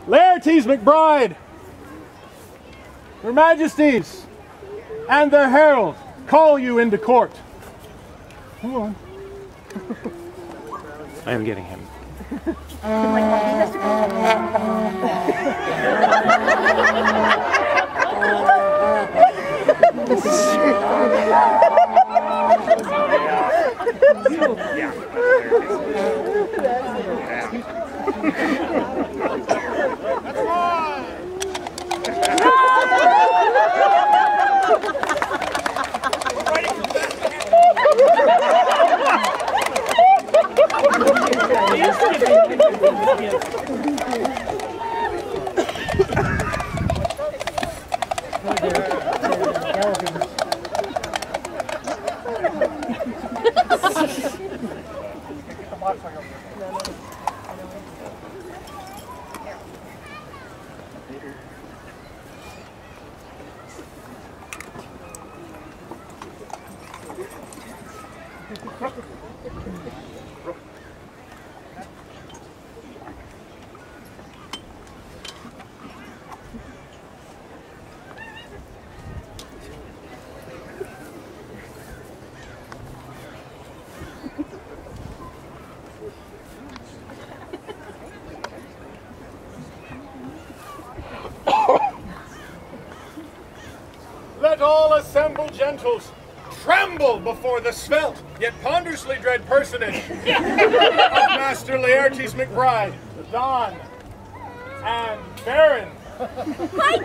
Laertes McBride, Your Majesties, and their herald call you into court. Hold on. I am getting him. Let all assembled gentles tremble before the svelte, yet ponderously dread personage of Master Laertes McBride, the Don, and Baron. Right.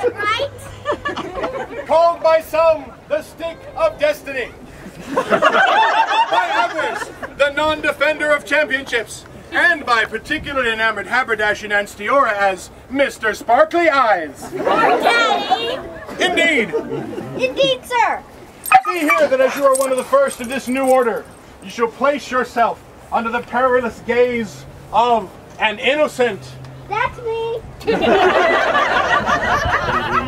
Called by some, the Stick of Destiny. By others, the non-defender of championships. And by particularly enamored haberdasher in Anstiora as Mr. Sparkly Eyes. Daddy! Indeed! Indeed, sir! See here that as you are one of the first of this new order, you shall place yourself under the perilous gaze of an innocent. That's me!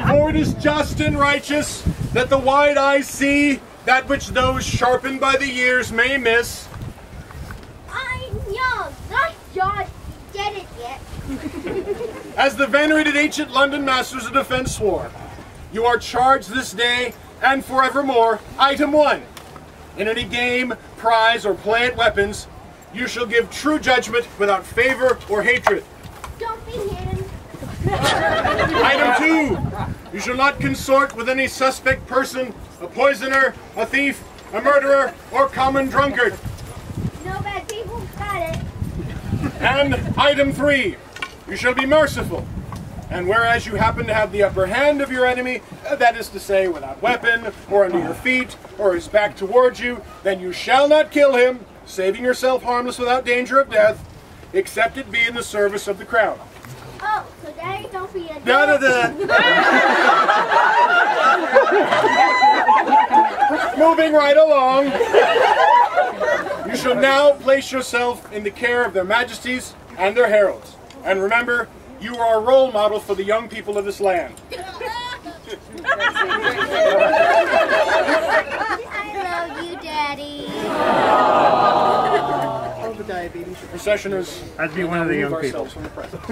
For it is just and righteous that the wide eyes see that which those sharpened by the years may miss. I'm young, not John. Get it yet? As the venerated ancient London Masters of Defense swore, you are charged this day and forevermore, item 1. In any game, prize, or play at weapons, you shall give true judgment without favor or hatred. Don't be hidden. Item 2. You shall not consort with any suspect person, a poisoner, a thief, a murderer, or common drunkard. No bad people, got it. And item 3. You shall be merciful. And whereas you happen to have the upper hand of your enemy, that is to say, without weapon, or under your feet, or his back towards you, then you shall not kill him, saving yourself harmless without danger of death, except it be in the service of the crown. Oh, so Daddy, don't be a Moving right along. You shall now place yourself in the care of their majesties and their heralds. And remember, you are a role model for the young people of this land. I love you, Daddy. All the diabetes. Processioners. I'd be one of the young people. From the present.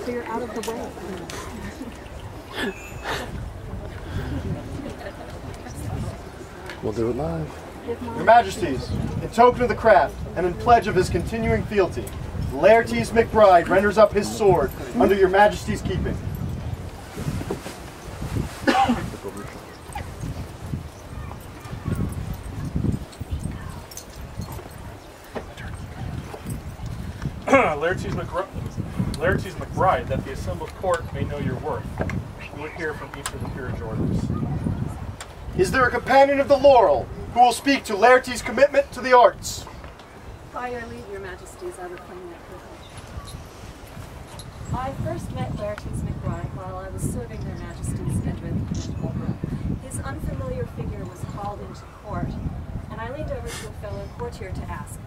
So you're out of the way. We'll do it live. Your Majesties, in token of the craft and in pledge of his continuing fealty, Laertes McBride renders up his sword under your Majesty's keeping. Laertes McBride, that the assembled court may know your worth. We would hear from each of the peerage orders. Is there a companion of the laurel who will speak to Laertes' commitment to the arts? By your leave, your Majesties, I would claim that privilege. I first met Laertes McBride while I was serving their Majesties Edward and Holbrook. His unfamiliar figure was called into court, and I leaned over to a fellow courtier to ask,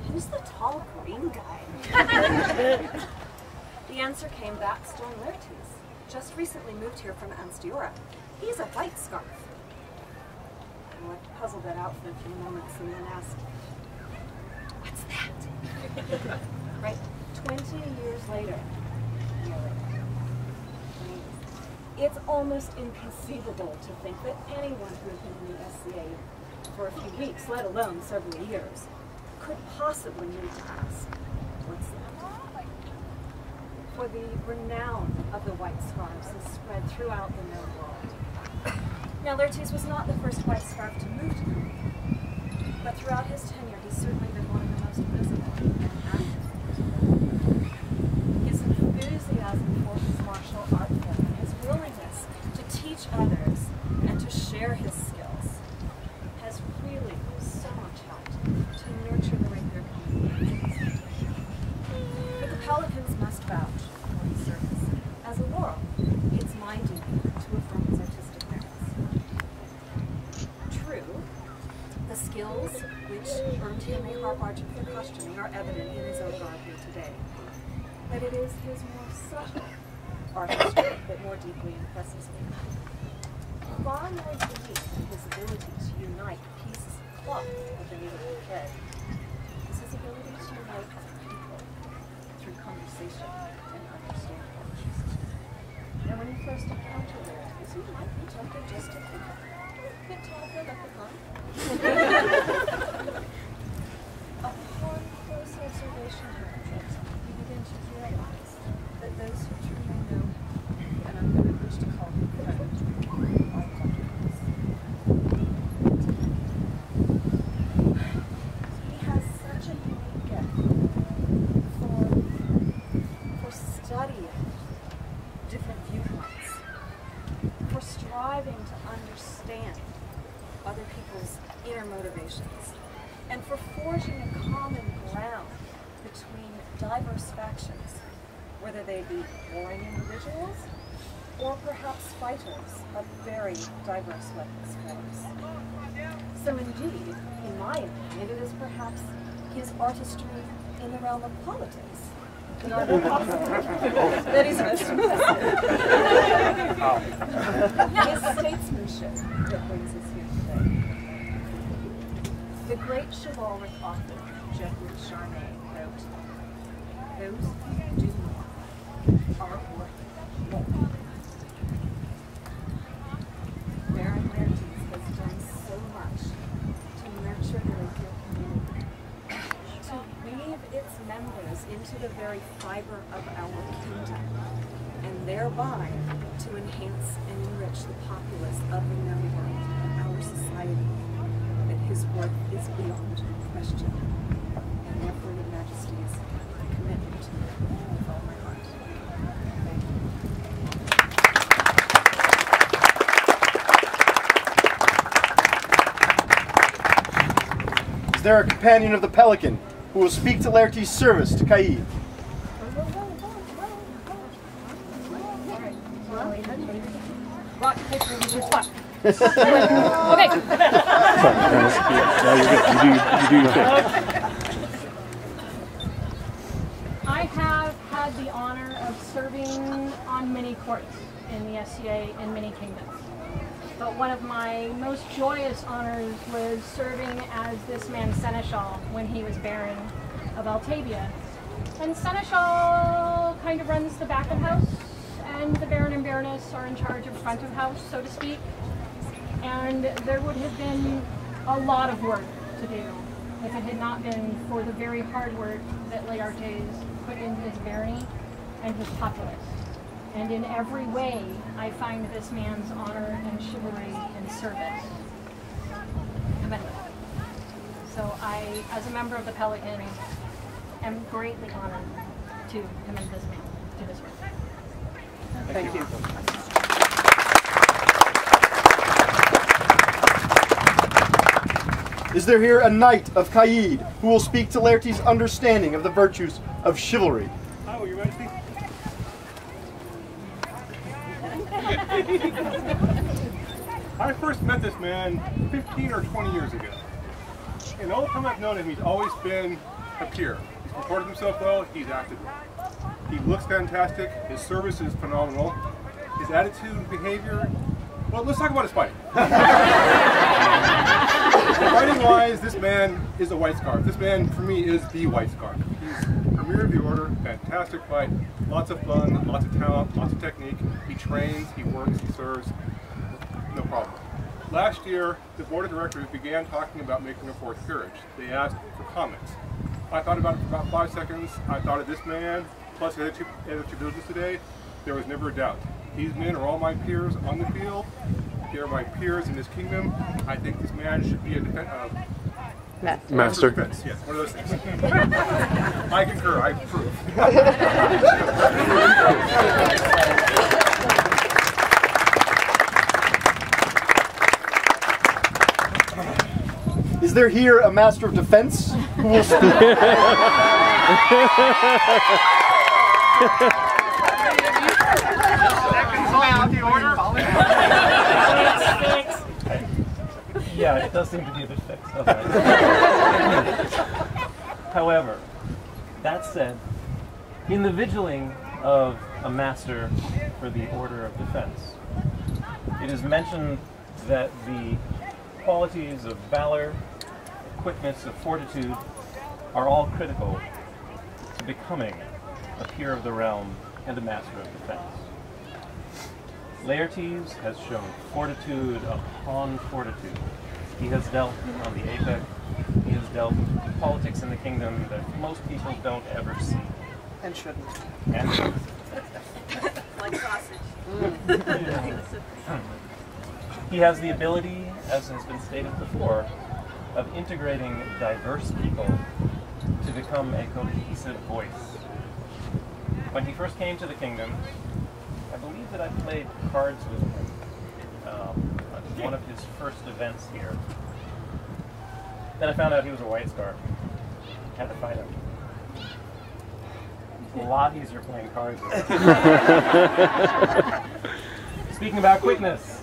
"Who's the tall green guy?" The answer came back, Stone Laertes. Just recently moved here from Anstiora. He's a white scarf. Well, I puzzled that out for a few moments and then asked, "What's that?" Right? 20 years later, it's almost inconceivable to think that anyone who had been in the SCA for a few weeks, let alone several years, could possibly need to ask, "What's that?" For the renown of the White Scarves has spread throughout the known world. Now, Laertes was not the first White Scarf to move to Caid, but throughout his tenure, he's certainly been one of the most visible and active. His enthusiasm for his martial art form and his willingness to teach others and to share his skills has really so much helped to nurture the rapier community. But the Pelicans must vouch for his service. As a laurel, it's my duty to affirm his artistic merits. True, the skills which earned him a harp archer for costuming are evident in his own garb here today. But it is his more subtle artistry that more deeply impresses me. Far more unique than his ability to unite pieces of cloth with the needle and thread is his ability to unite people through conversation and understanding. And when you first encounter Laertes, you might be tempted just to think, a bit tall for a leprechaun. Upon close observation, however, you begin to realize that those who truly know him, and I'm going to wish to call him friend, are comforters. He has such a unique gift for studying different viewpoints, for striving to understand other people's inner motivations, and for forging a common ground between diverse factions, whether they be warring individuals or perhaps fighters of very diverse weapons forms. So indeed, in my opinion, it is perhaps his artistry in the realm of politics that he's most his statesmanship that brings us here today. The great chivalric author, Geoffrey Charnay, wrote, "Those who do more are worth more." Baron Laertes has done so much to nurture the rapier community, to weave its members into the very fiber of our kingdom, and thereby to enhance and enrich the populace of the known world and our society. That his work is beyond question, and therefore your Majesty's commitment to it with all my heart. Thank you. Is there a companion of the Pelican who will speak to Laertes' service to Caid? Rock, paper, scissors, rock. Okay. No, you're good. You do your thing. I have had the honor of serving on many courts in the SCA in many kingdoms. But one of my most joyous honors was serving as this man's seneschal when he was Baron of Altavia. And seneschal kind of runs the back of house, and the Baron and Baroness are in charge of front of house, so to speak. And there would have been a lot of work to do if it had not been for the very hard work that Laertes put into his barony and his populace. And in every way, I find this man's honor and chivalry and service commendable. So I, as a member of the Pelican, am greatly honored to commend this man to his work. Thank you. Is there here a knight of Caid who will speak to Laertes' understanding of the virtues of chivalry? Oh, Your Majesty. I first met this man 15 or 20 years ago. And the whole time I've known him, he's always been a peer. He's comported himself well, he's acted well. He looks fantastic, his service is phenomenal. His attitude and behavior, well, let's talk about his fight. Fighting-wise, this man is a White Scarf. This man, for me, is the White Scarf. He's premier of the order, fantastic fight, lots of fun, lots of talent, lots of technique. He trains, he works, he serves, no problem. Last year, the board of directors began talking about making a fourth peerage. They asked for comments. I thought about it for about 5 seconds. I thought of this man, plus the other two villagers today. There was never a doubt. These men are all my peers on the field. They're my peers in this kingdom. I think this man should be a Master. Defense. Yes, one of those things. I concur. I approve. Is there here a master of defense who will speak? Yeah, it does seem to be a bit fixed. Okay. However, that said, in the vigiling of a master for the Order of Defense, it is mentioned that the qualities of valor, quickness, of fortitude are all critical to becoming a peer of the realm and a master of defense. Laertes has shown fortitude upon fortitude. He has dealt on the apex. He has dealt with politics in the kingdom that most people don't ever see. And shouldn't. And Like sausage. he has the ability, as has been stated before, of integrating diverse people to become a cohesive voice. When he first came to the kingdom, I believe that I played cards with him at one of his first events here. Then I found out he was a White Scarf. Had to fight him. It's a lot easier playing cards with him. Speaking about quickness,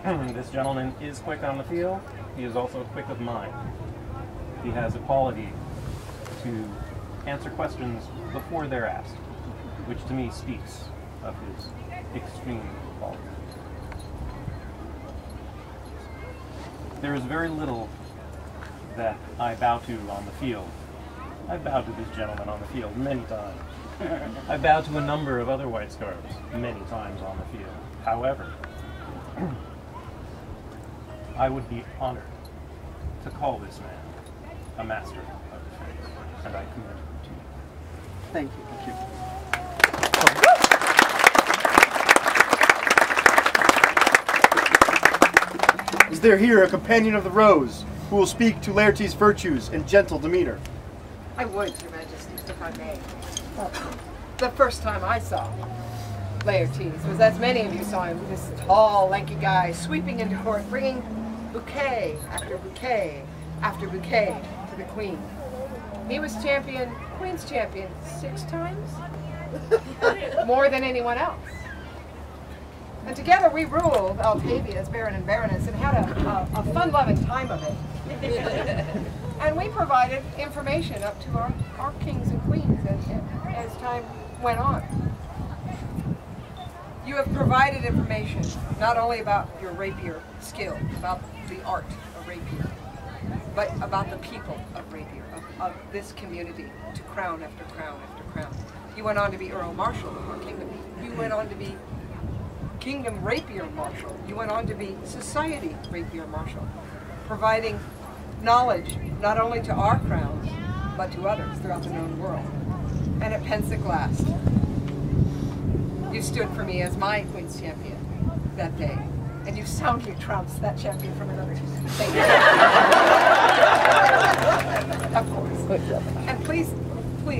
this gentleman is quick on the field. He is also quick of mind. He has a quality to answer questions before they're asked, which to me speaks of his extreme quality. There is very little that I bow to on the field. I bowed to this gentleman on the field many times. I bowed to a number of other White Scarves many times on the field. However, I would be honored to call this man a master of defense, and I commend him to you. Thank you. Thank you. Is there here a companion of the rose who will speak to Laertes' virtues and gentle demeanor? I would, Your Majesty, if I may. The first time I saw Laertes was, as many of you saw him, this tall, lanky guy sweeping into court, bringing bouquet after bouquet after bouquet to the Queen. He was Queen's champion 6 times? More than anyone else. And together we ruled Altavia as Baron and Baroness and had a fun-loving time of it. And we provided information up to our kings and queens as time went on. You have provided information not only about your rapier skill, about the art of rapier, but about the people of rapier, of this community, to crown after crown after crown. You went on to be Earl Marshal of our kingdom. You went on to be Kingdom Rapier Marshal. You went on to be Society Rapier Marshal, providing knowledge not only to our crowns, but to others throughout the known world. And at Pensick last, you stood for me as my Queen's champion that day, and you soundly trounced that champion from another. Thank you. Of course. And please,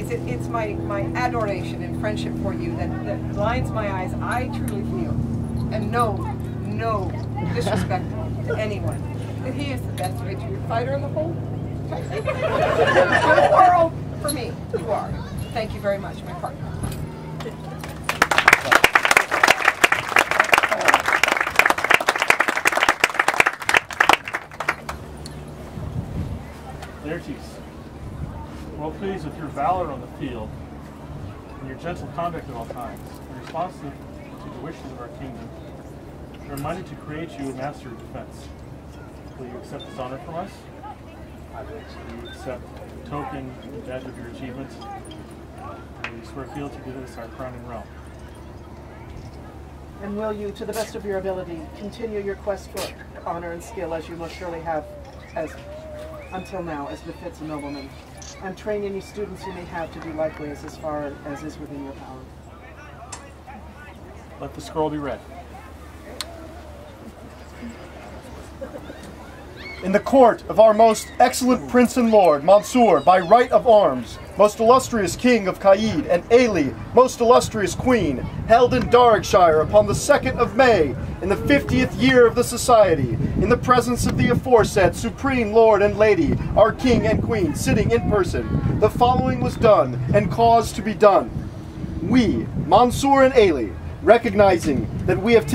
it's my adoration and friendship for you that blinds my eyes. I truly feel, and no disrespect to anyone, that he is the best rapier fighter in the whole world. For me, you are. Thank you very much, my partner. Laertes, well pleased with your valor on the field and your gentle conduct at all times, in response to the wishes of our kingdom, we are minded to create you a master of defense. Will you accept this honor from us? You accept a token, a badge of your achievements, and you swear fealty to this, our crowning realm. And will you, to the best of your ability, continue your quest for honor and skill as you most surely have until now, as befits a nobleman, and train any students you may have to do likewise as far as is within your power. Let the scroll be read. In the court of our most excellent prince and lord, Mansour, by right of arms, most illustrious king of Caid, and Ailey, most illustrious queen, held in Dargshire upon the 2nd of May, in the 50th year of the society, in the presence of the aforesaid supreme lord and lady, our king and queen, sitting in person, the following was done, and caused to be done. We, Mansour and Ailey, recognizing that we have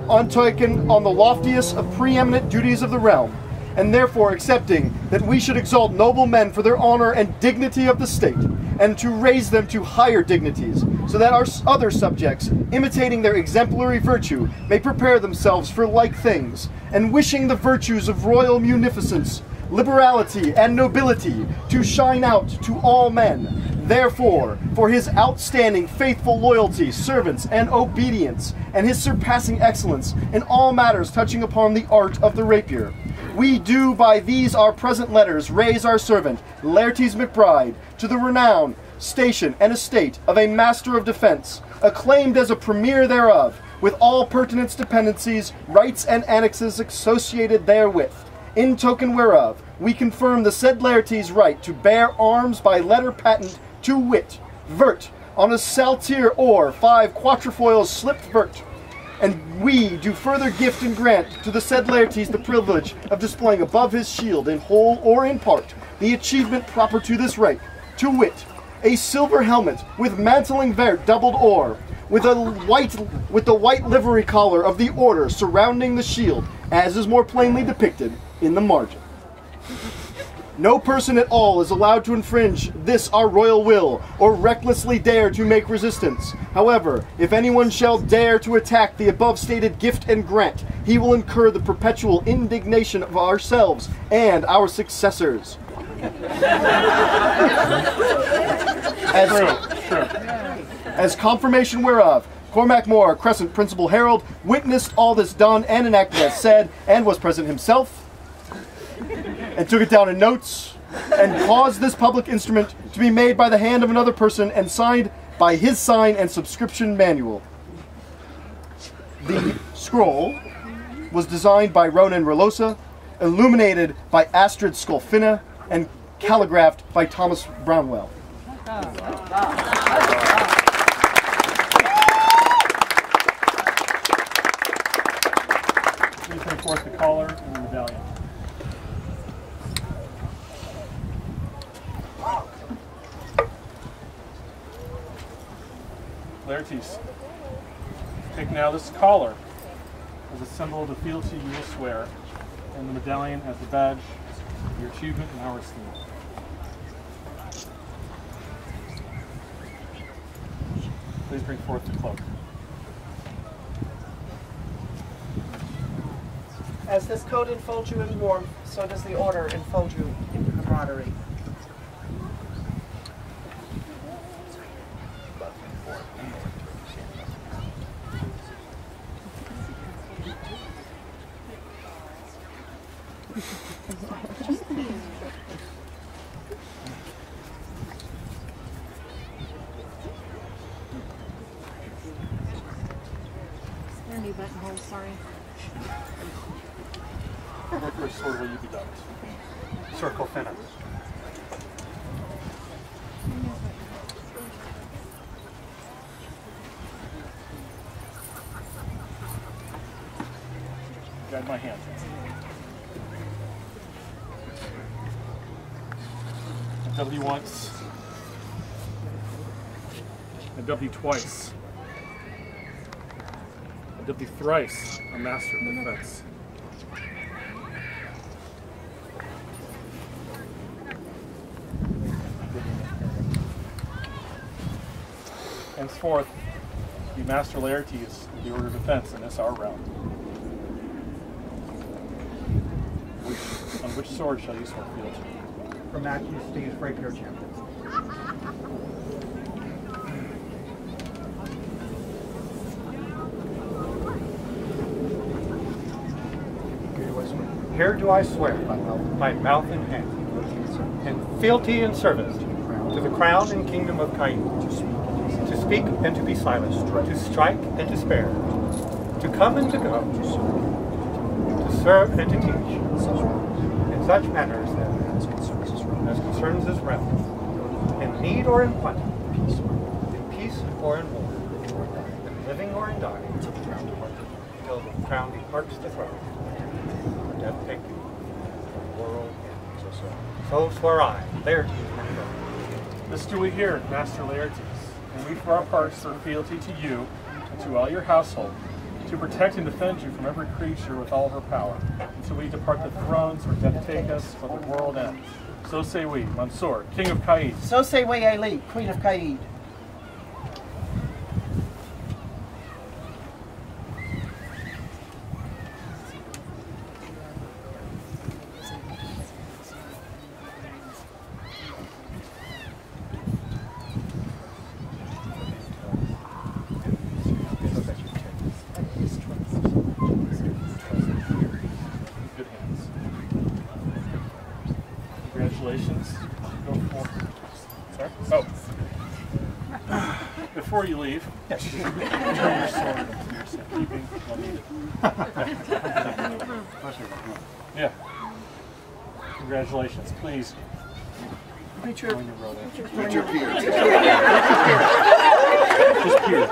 undertaken on the loftiest of preeminent duties of the realm, and therefore accepting that we should exalt noble men for their honor and dignity of the state, and to raise them to higher dignities, so that our other subjects, imitating their exemplary virtue, may prepare themselves for like things, and wishing the virtues of royal munificence, liberality, and nobility to shine out to all men. Therefore, for his outstanding faithful loyalty, servants, and obedience, and his surpassing excellence in all matters touching upon the art of the rapier, we do by these our present letters raise our servant, Laertes McBride, to the renown, station, and estate of a master of defense, acclaimed as a premier thereof, with all pertinent dependencies, rights, and annexes associated therewith, in token whereof we confirm the said Laertes' right to bear arms by letter patent, to wit, vert, on a saltire or 5 quatrefoils slipped vert. And we do further gift and grant to the said Laertes the privilege of displaying above his shield, in whole or in part, the achievement proper to this rank, to wit, a silver helmet with mantling vert doubled or, with the white livery collar of the order surrounding the shield, as is more plainly depicted in the margin. No person at all is allowed to infringe this our royal will, or recklessly dare to make resistance. However, if anyone shall dare to attack the above stated gift and grant, he will incur the perpetual indignation of ourselves and our successors. As confirmation whereof, Cormac Moore, Crescent Principal Herald, witnessed all this done and enacted as said, and was present himself, and took it down in notes, and caused this public instrument to be made by the hand of another person and signed by his sign and subscription manual. The scroll was designed by Ronan Relosa, illuminated by Astrid Skolfina, and calligraphed by Thomas Brownwell. Please bring forth the collar and the medallion. Laertes, take now this collar as a symbol of the fealty you will swear, and the medallion as the badge of your achievement and our esteem. Please bring forth the cloak. As this coat enfolds you in warmth, so does the order enfold you in camaraderie. New buttonhole, sorry. What first sword will you be done? Circle Finna. Guide my hand. A W once. A W twice. A W thrice. A master of defense. Henceforth, be Master Laertes of the Order of Defense in this our realm, on which sword shall you swear fealty? Her Majesty's rapier champion. Here do I swear by mouth and hand, in fealty and service to the crown and kingdom of Caid, to speak and to be silent, to strike and to spare, to come and to go, to serve and to teach, in such manner as concerns this realm, in need or in plenty, in peace or in war, in living or in dying, till the crown departs the throne. Death take you, the world ends. So swear I, Laertes McBride. This do we hear, Master Laertes, and we for our part swear fealty to you and to all your household, to protect and defend you from every creature with all of her power, until we depart the thrones or death take us, or the world ends. So say we, Mansour, King of Caid. So say we, Ailey, Queen of Caid. Congratulations. Go for. Sorry? Oh. Before you leave, turn your sword into your safekeeping. I'll need it. Yeah. Congratulations. Please. Preach your peers. Just peer.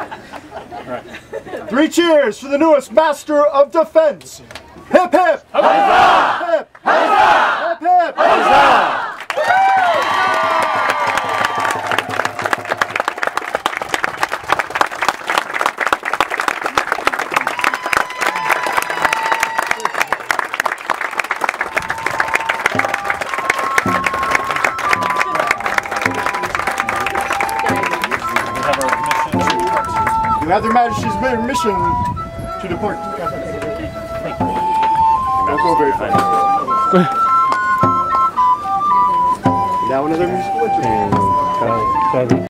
Right. 3 cheers for the newest Master of Defense. Hip hip! Huzzah! Hip! Huzzah! Hip hip! Huzzah! You have their Majesty's mission to depart. Don't go very fast. Now another musical interlude.